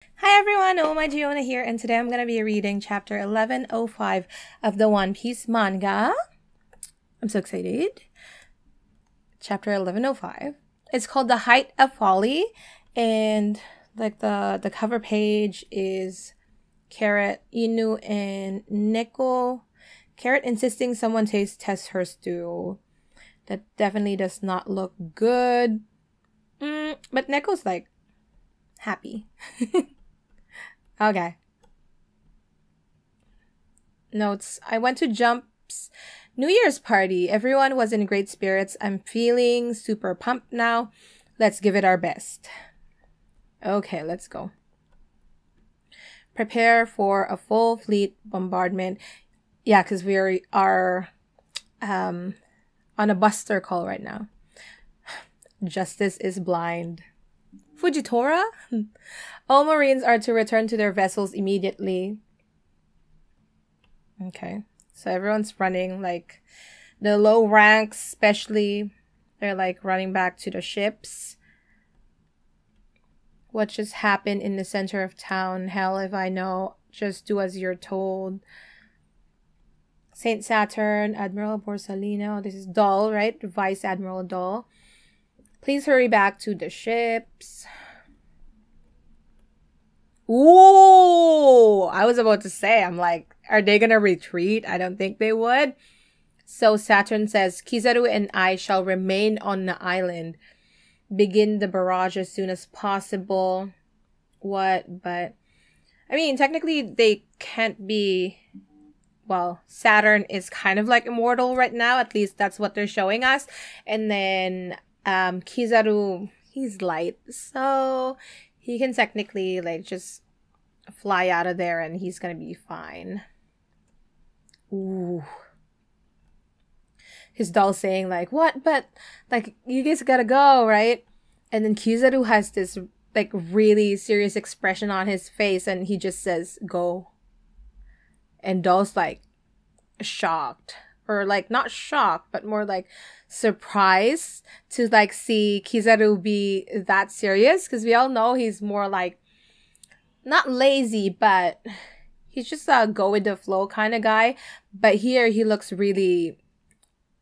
Hi everyone, Oma Giona here, and today I'm going to be reading chapter 1105 of the One Piece manga. I'm so excited. Chapter 1105. It's called The Height of Folly, and like the cover page is Carrot, Inu, and Neko. Carrot insisting someone test her stew. That definitely does not look good. But Neko's like happy. Okay. Notes. I went to Jump's New Year's party. Everyone was in great spirits. I'm feeling super pumped now. Let's give it our best. Okay, let's go. Prepare for a full fleet bombardment. Yeah, because we are on a buster call right now. Justice is blind. Fujitora? All Marines are to return to their vessels immediately. Okay. So everyone's running, like, the low ranks especially. They're, like, running back to the ships. What just happened in the center of town? Hell if I know. Just do as you're told. Saint Saturn, Admiral Borsalino. This is Doll, right? Vice Admiral Doll. Please hurry back to the ships. Ooh! I was about to say, I'm like, are they gonna retreat? I don't think they would. So Saturn says, Kizaru and I shall remain on the island. Begin the barrage as soon as possible. What? But, I mean, technically they can't be... Well, Saturn is kind of like immortal right now. At least that's what they're showing us. And then Kizaru, he's light. So he can technically like just fly out of there and he's going to be fine. Ooh. His doll saying like, what? But like, you guys gotta go, right? And then Kizaru has this like really serious expression on his face and he just says, go. And Doll's like shocked, or like not shocked, but more like surprised to like see Kizaru be that serious, because we all know he's more like not lazy, but he's just a go with the flow kind of guy. But here he looks really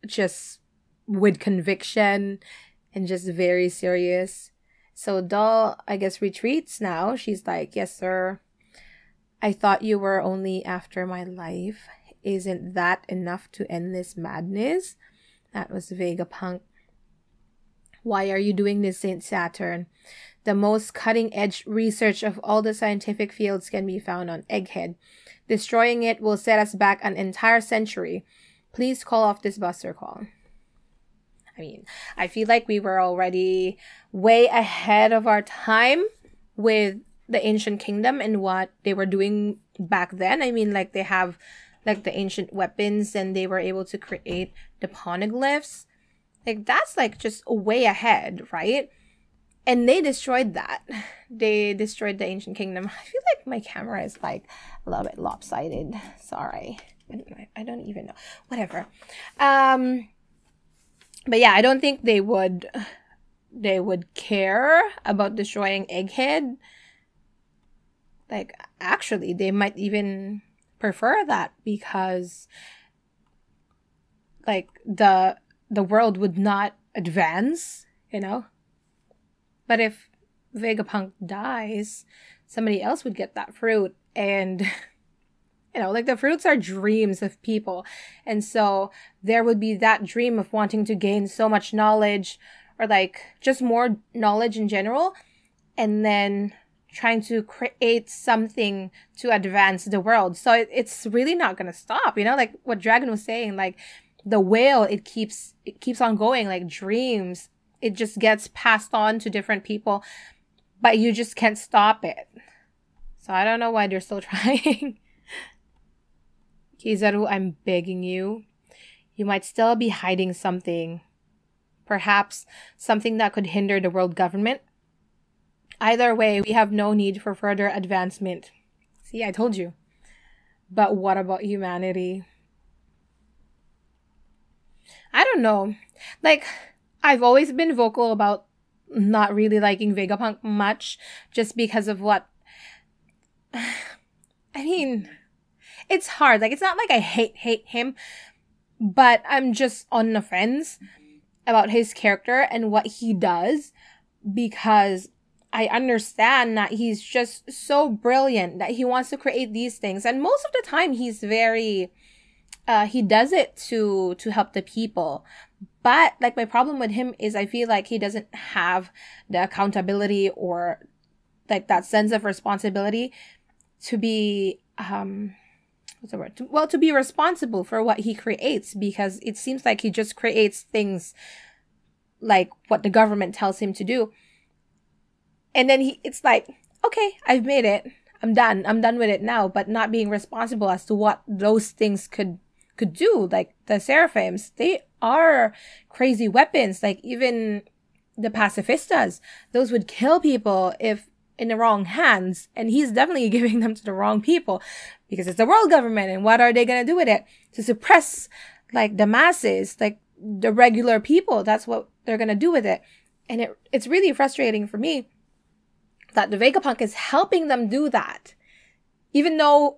just with conviction and just very serious. So Doll, I guess, retreats now. She's like, yes, sir. I thought you were only after my life. Isn't that enough to end this madness? That was Vegapunk. Why are you doing this, Saint Saturn? The most cutting-edge research of all the scientific fields can be found on Egghead. Destroying it will set us back an entire century. Please call off this buster call. I mean, I feel like we were already way ahead of our time with the ancient kingdom and what they were doing back then. I mean, like, they have like the ancient weapons and they were able to create the poneglyphs. Like, that's like just way ahead, right? And they destroyed that. They destroyed the ancient kingdom. I feel like my camera is like a little bit lopsided. Sorry. I don't even know. Whatever. But yeah, I don't think they would care about destroying Egghead. Like, actually, they might even prefer that, because like the world would not advance, you know? But if Vegapunk dies, somebody else would get that fruit, and you know, like, the fruits are dreams of people, and so there would be that dream of wanting to gain so much knowledge, or like just more knowledge in general, and then trying to create something to advance the world. So it's really not gonna stop, you know, like what Dragon was saying, like the whale, it keeps on going, like dreams, it just gets passed on to different people, but you just can't stop it. So I don't know why they're still trying. Kizaru, I'm begging you. You might still be hiding something. Perhaps something that could hinder the world government. Either way, we have no need for further advancement. See, I told you. But what about humanity? I don't know. Like, I've always been vocal about not really liking Vegapunk much, just because of what I mean, it's hard. Like, it's not like I hate him, but I'm just on the fence about his character and what he does, because I understand that he's just so brilliant that he wants to create these things. And most of the time he's very, he does it to help the people. But like, my problem with him is I feel like he doesn't have the accountability or like that sense of responsibility to be, what's the word? To be responsible for what he creates, because it seems like he just creates things like what the government tells him to do. And then it's like, okay, I've made it. I'm done with it now, but not being responsible as to what those things could do. Like the seraphims, they are crazy weapons. Like even the pacifistas, those would kill people if in the wrong hands, and he's definitely giving them to the wrong people because it's the world government. And what are they going to do with it? To suppress like the masses, like the regular people. That's what they're going to do with it. And it's really frustrating for me that the Vegapunk is helping them do that. Even though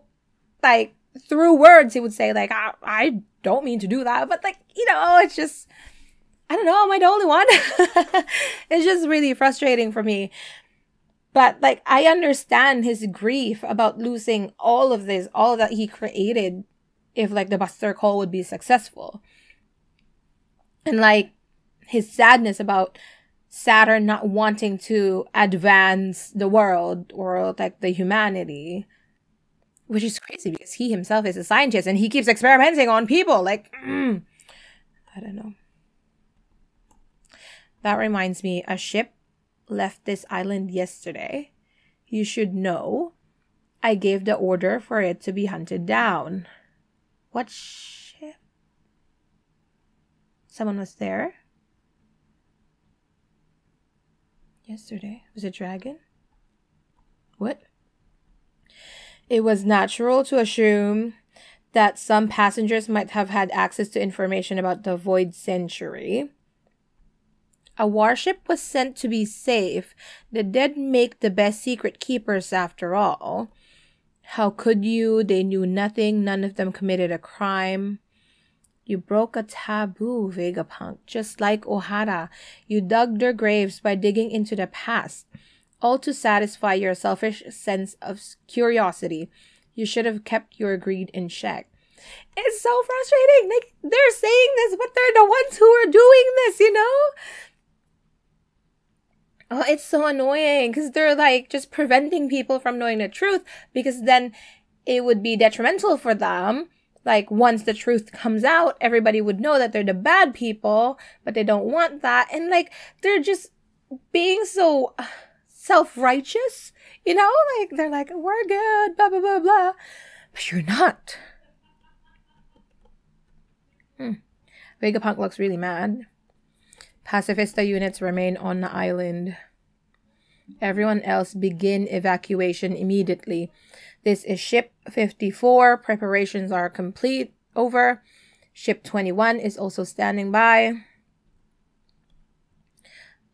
like through words he would say like, I don't mean to do that. But like, it's just, I don't know, am I the only one? It's just really frustrating for me. But like, I understand his grief about losing all of this, all that he created, if like the Buster Call would be successful. And like his sadness about Saturn not wanting to advance the world or like the humanity, which is crazy because he himself is a scientist and he keeps experimenting on people. Like, I don't know. That reminds me, a ship left this island yesterday. You should know I gave the order for it to be hunted down. What ship? Someone was there? Yesterday? Was it dragon? What? It was natural to assume that some passengers might have had access to information about the Void Century. A warship was sent to be safe. The dead make the best secret keepers after all. How could you? They knew nothing. None of them committed a crime. You broke a taboo, Vegapunk. Just like Ohara, you dug their graves by digging into the past. All to satisfy your selfish sense of curiosity. You should have kept your greed in check. It's so frustrating. Like, they're saying this, but they're the ones who are doing this, Oh, it's so annoying because they're like just preventing people from knowing the truth, because then it would be detrimental for them. Like once the truth comes out, everybody would know that they're the bad people, but they don't want that. And like, they're just being so self-righteous, like they're like, we're good, blah, blah, blah, blah. But you're not. Vegapunk looks really mad. Pacifista units remain on the island. Everyone else begin evacuation immediately. This is Ship 54. Preparations are complete. Over. Ship 21 is also standing by.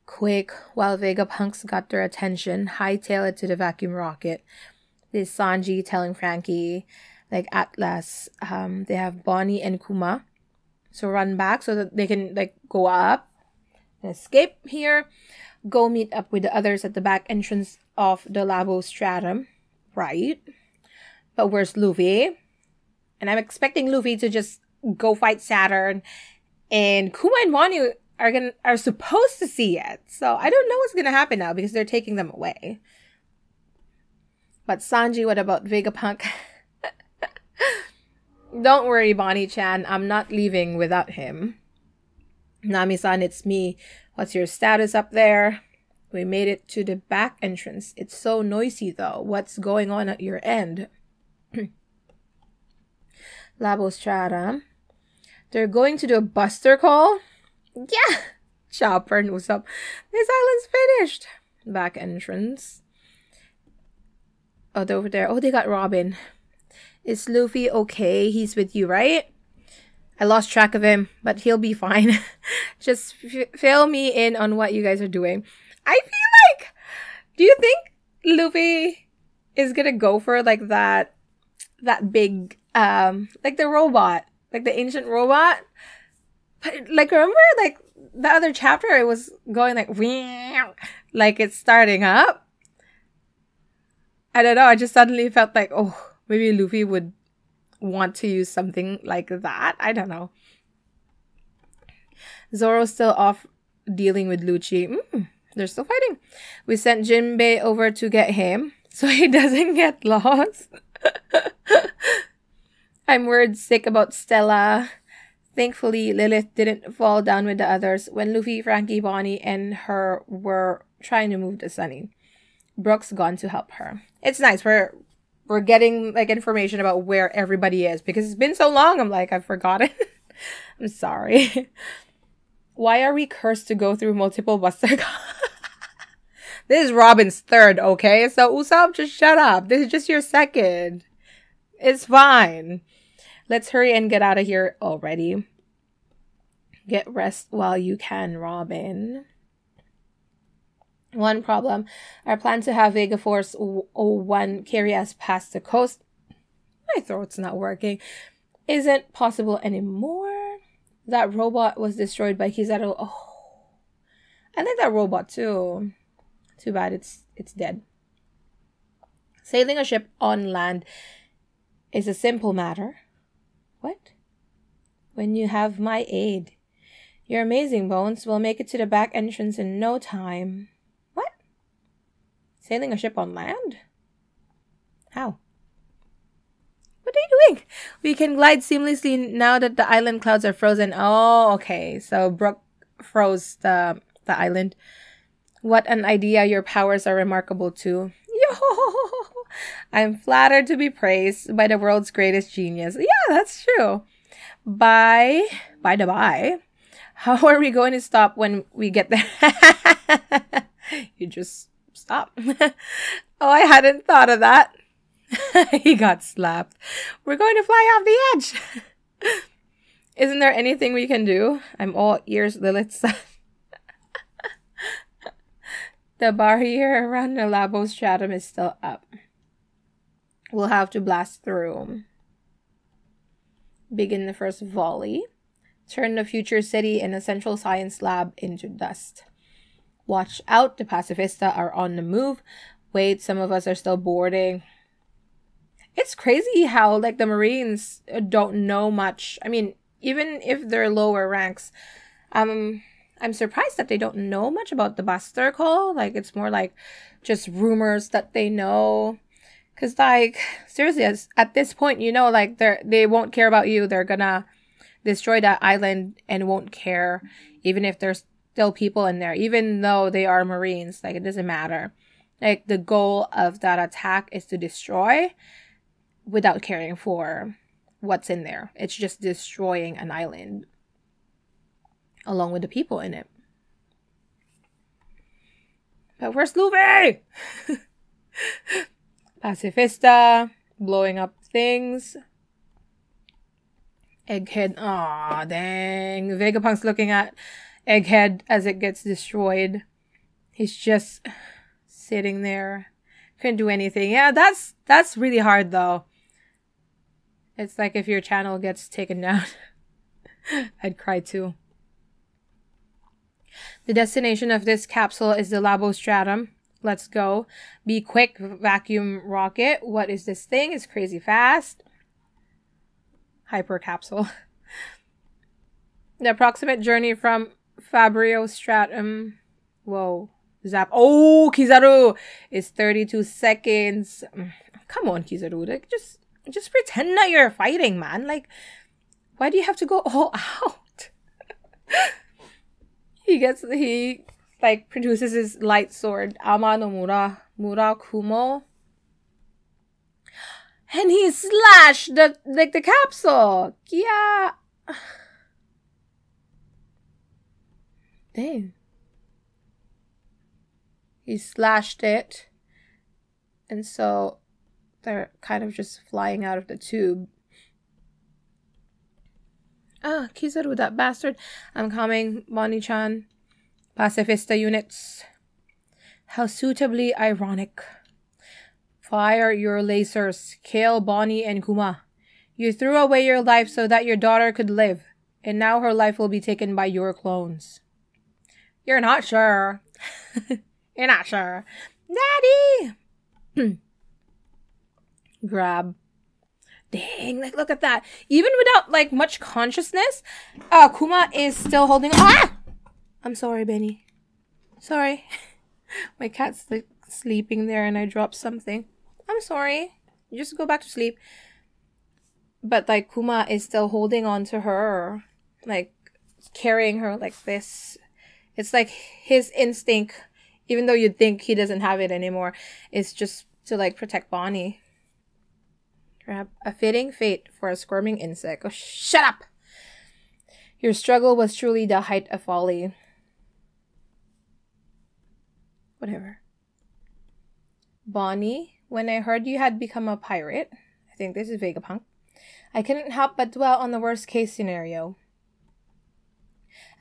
Quick, while Vegapunks got their attention, hightail it to the vacuum rocket. This Sanji telling Frankie, like Atlas, they have Bonnie and Kuma. So run back so that they can like go up and escape here. Go meet up with the others at the back entrance of the Labo Stratum. Right. But where's Luffy? And I'm expecting Luffy to just go fight Saturn. And Kuma and Bonnie are supposed to see it. So I don't know what's gonna happen now because they're taking them away. But Sanji, what about Vegapunk? Don't worry, Bonnie-chan. I'm not leaving without him. Nami-san, it's me. What's your status up there? We made it to the back entrance. It's so noisy, though. What's going on at your end? Labo Strata. They're going to do a Buster Call? Yeah! Chopper knows up. This island's finished. Back entrance. Oh, they're over there. Oh, they got Robin. Is Luffy okay? He's with you, right? I lost track of him, but he'll be fine. Just fill me in on what you guys are doing. I feel like... Do you think Luffy is gonna go for like that big like the robot, like the ancient robot. But like remember like the other chapter, it was going like it's starting up. I don't know. I just suddenly felt like, oh, maybe Luffy would want to use something like that. I don't know. Zoro's still off dealing with Lucci. They're still fighting. We sent Jinbei over to get him so he doesn't get lost. I'm worried sick about Stella. Thankfully, Lilith didn't fall down with the others when Luffy, Frankie, Bonnie, and her were trying to move to Sunny. Brooke's gone to help her. It's nice. We're getting like information about where everybody is because it's been so long. I'm like, I've forgotten. I'm sorry. Why are we cursed to go through multiple Buster? This is Robin's third, okay? So Usopp, just shut up. This is just your second. It's fine. Let's hurry and get out of here already. Get rest while you can, Robin. One problem. Our plan to have Vega Force 01 carry us past the coast. My throat's not working. Isn't possible anymore. That robot was destroyed by Kizaru. Oh. I like that robot too. Too bad it's dead. Sailing a ship on land is a simple matter. What? When you have my aid. You're amazing, Bones. We'll make it to the back entrance in no time. What? Sailing a ship on land? How? What are you doing? We can glide seamlessly now that the island clouds are frozen. Oh, okay. So Brooke froze the island. What an idea. Your powers are remarkable too. Yo! I'm flattered to be praised by the world's greatest genius. Yeah, that's true. By the by, how are we going to stop when we get there? You just stop. Oh, I hadn't thought of that. He got slapped. We're going to fly off the edge. Isn't there anything we can do? I'm all ears, Lilith said. The barrier around the Labo stratum is still up. We'll have to blast through. Begin the first volley. Turn the future city and the central science lab into dust. Watch out, the Pacifista are on the move. Wait, some of us are still boarding. It's crazy how, like, the Marines don't know much. I mean, even if they're lower ranks, I'm surprised that they don't know much about the Buster Call. Like, it's more like just rumors that they know. Because, like, seriously, at this point, you know, like, they won't care about you. They're gonna destroy that island and won't care, even if there's still people in there. Even though they are Marines, like, it doesn't matter. Like, the goal of that attack is to destroy without caring for what's in there. It's just destroying an island along with the people in it. But where's Luffy? Pacifista, blowing up things. Egghead, aw, dang. Vegapunk's looking at Egghead as it gets destroyed. He's just sitting there. Couldn't do anything. Yeah, that's really hard, though. It's like if your channel gets taken down. I'd cry, too. The destination of this capsule is the Labostratum. Let's go. Be quick, vacuum rocket. What is this thing? It's crazy fast. Hyper capsule. The approximate journey from Fabrio Stratum. Whoa. Zap. Oh, Kizaru is 32 seconds. Come on, Kizaru. Like, just pretend that you're fighting, man. Like, why do you have to go all out? He like produces his light sword, Ama no Murakumo. And he slashed the capsule. Yeah. Dang. He slashed it. And so they're kind of just flying out of the tube. Ah, Kizaru, that bastard. I'm coming, Bonnie-chan. Pacifista units. How suitably ironic. Fire your lasers. Kill Bonnie and Kuma. You threw away your life so that your daughter could live. And now her life will be taken by your clones. You're not sure. You're not sure. Daddy! Grab. Dang, like, look at that. Even without, like, much consciousness, Kuma is still holding... Ah! I'm sorry, Benny. Sorry. My cat's, like, sleeping there and I dropped something. I'm sorry. You just go back to sleep. But, like, Kuma is still holding on to her. Like, carrying her like this. It's like his instinct, even though you'd think he doesn't have it anymore, is just to, like, protect Bonnie. Grab. A fitting fate for a squirming insect. Oh, shut up! Your struggle was truly the height of folly. Whatever. Bonnie, when I heard you had become a pirate, I think this is Vegapunk, I couldn't help but dwell on the worst case scenario.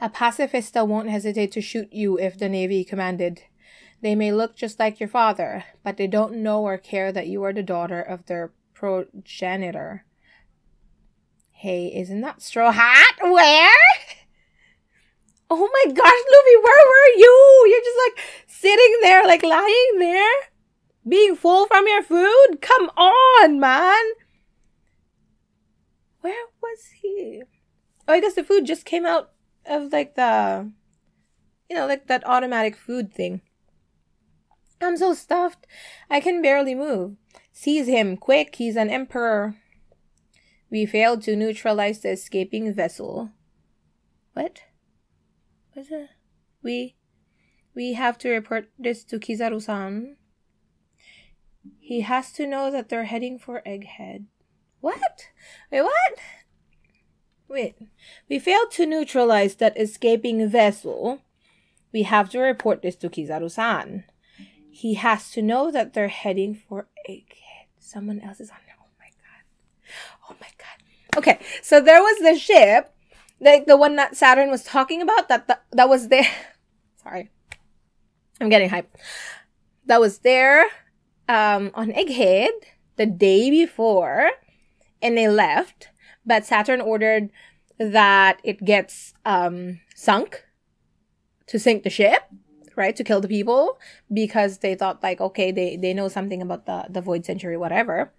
A pacifista won't hesitate to shoot you if the Navy commanded. They may look just like your father, but they don't know or care that you are the daughter of their progenitor. Hey, isn't that Straw Hat? Where? Oh my gosh, Luffy, where were you? You're just, like, sitting there, like, lying there? Being full from your food? Come on, man! Where was he? Oh, I guess the food just came out of, like, the... You know, like, that automatic food thing. I'm so stuffed. I can barely move. Seize him, quick, he's an emperor. We failed to neutralize the escaping vessel. What? What's it? We have to report this to Kizaru-san. He has to know that they're heading for Egghead. What? Wait, what? Wait. We failed to neutralize that escaping vessel. We have to report this to Kizaru-san. He has to know that they're heading for Egghead. Someone else is on there. Oh my god. Oh my god. Okay, so there was the ship, like the one that Saturn was talking about, that was there. Sorry. I'm getting hyped. That was there on Egghead the day before, and they left, but Saturn ordered that it gets sunk to sink the ship, right, to kill the people, because they thought, like, okay, they know something about the Void Century, whatever.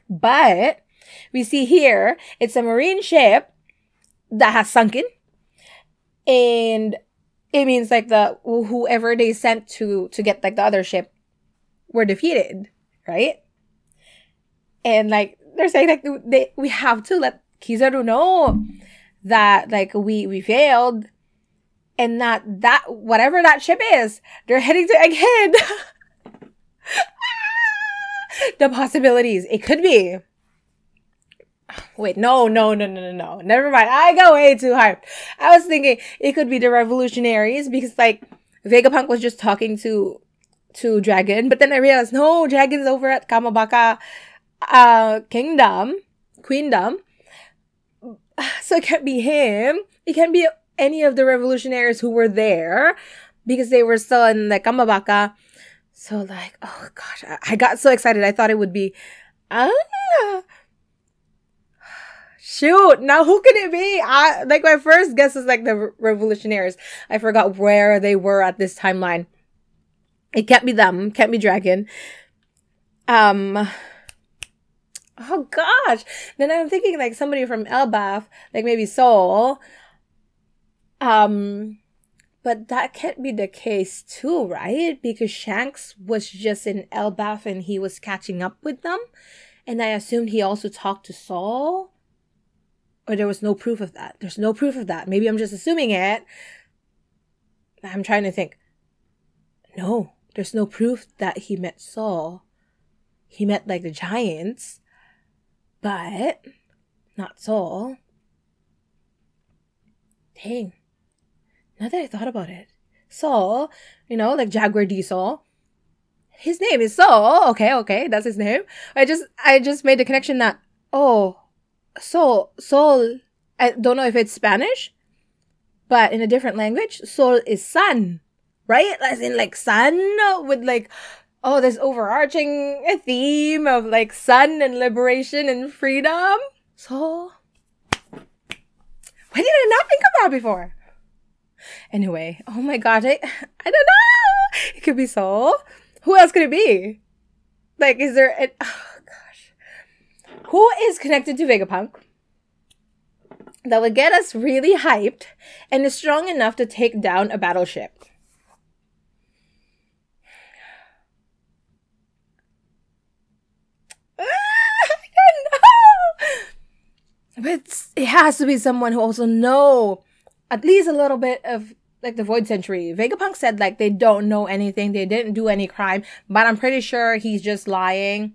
But we see here, it's a marine ship that has sunken, and it means, like, whoever they sent to get, like, the other ship were defeated, right? And, like, they're saying, like, we have to let Kizaru know that, like, we failed, and that whatever that ship is, they're heading to Egghead. The possibilities. It could be. Wait, no. Never mind. I got way too hyped. I was thinking it could be the revolutionaries, because, like, Vegapunk was just talking to Dragon, but then I realized, no, Dragon's over at Kamabaka Queendom. So it can't be him. It can't be any of the revolutionaries who were there, because they were still in the Kamabaka. So, like, oh gosh, I got so excited. I thought it would be, shoot, now who could it be? Like, my first guess was, like, the revolutionaries. I forgot where they were at this timeline. It can't be them. Can't be Dragon. Oh gosh. Then I'm thinking, like, somebody from Elbaf, like maybe Soul. But that can't be the case too, right? Because Shanks was just in Elbaf and he was catching up with them. And I assumed he also talked to Saul. Or there was no proof of that. There's no proof of that. Maybe I'm just assuming it. I'm trying to think. No, there's no proof that he met Saul. He met, like, the giants. But not Saul. Dang. Now that I thought about it. Saul, you know, like Jaguar D. Saul. His name is Saul. Okay, that's his name. I just made the connection that, oh, Saul, I don't know if it's Spanish, but in a different language, Sol is sun, right? As in, like, sun with, like, oh, this overarching theme of like sun and liberation and freedom. So, why did I not think of that before? Anyway, oh my god, I don't know. It could be Soul. Who else could it be? Like, is there an, oh gosh. Who is connected to Vegapunk that would get us really hyped and is strong enough to take down a battleship? I don't know. But it has to be someone who also know at least a little bit of like the Void Century. Vegapunk said like they don't know anything, they didn't do any crime, but I'm pretty sure he's just lying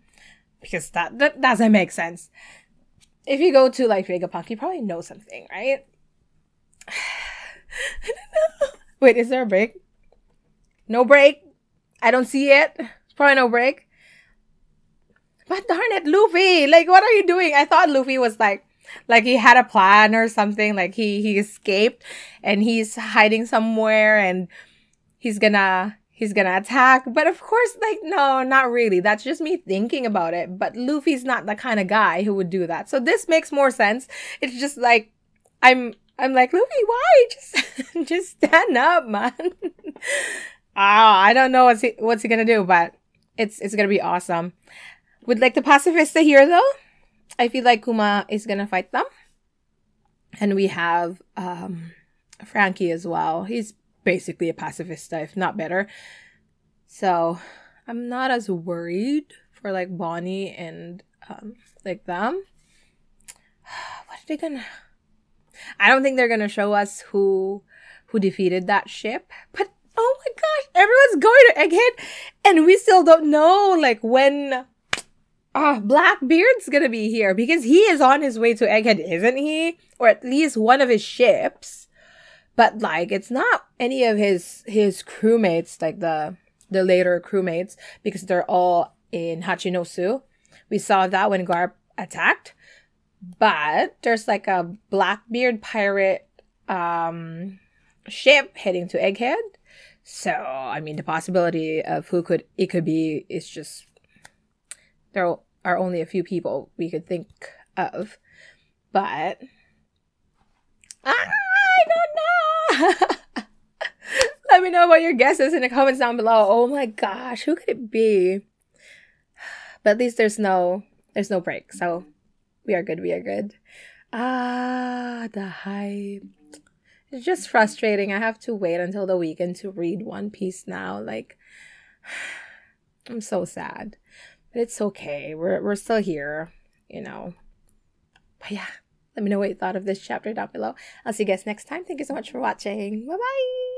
because that doesn't make sense. If you go to like Vegapunk, you probably know something, right? I don't know. Wait, is there a break? No break. I don't see it. It's probably no break. But darn it, Luffy! Like, what are you doing? I thought Luffy was like he had a plan or something. Like he escaped and he's hiding somewhere and he's gonna attack. But of course, like, no, not really. That's just me thinking about it. But Luffy's not the kind of guy who would do that. So this makes more sense. It's just like I'm like, Luffy, why? Just stand up, man. I don't know what's he gonna do, but it's gonna be awesome. With like the pacifista here though, I feel like Kuma is gonna fight them. And we have Frankie as well. He's basically a pacifista, if not better. So I'm not as worried for like Bonnie and like them. What are they gonna? I don't think they're gonna show us who defeated that ship. But oh my gosh, everyone's going to Egghead, and we still don't know like when Blackbeard's gonna be here, because he is on his way to Egghead, isn't he? Or at least one of his ships. But like, it's not any of his crewmates, like the later crewmates, because they're all in Hachinosu. We saw that when Garp attacked. But there's like a Blackbeard pirate ship heading to Egghead. So, I mean, the possibility of it could be is just, there are only a few people we could think of. But I don't know. Let me know about your guesses in the comments down below. Oh my gosh, who could it be? But at least there's no break, so we are good. The hype. It's just frustrating. I have to wait until the weekend to read One Piece now. Like, I'm so sad. But it's okay. We're still here, you know. But yeah, let me know what you thought of this chapter down below. I'll see you guys next time. Thank you so much for watching. Bye-bye.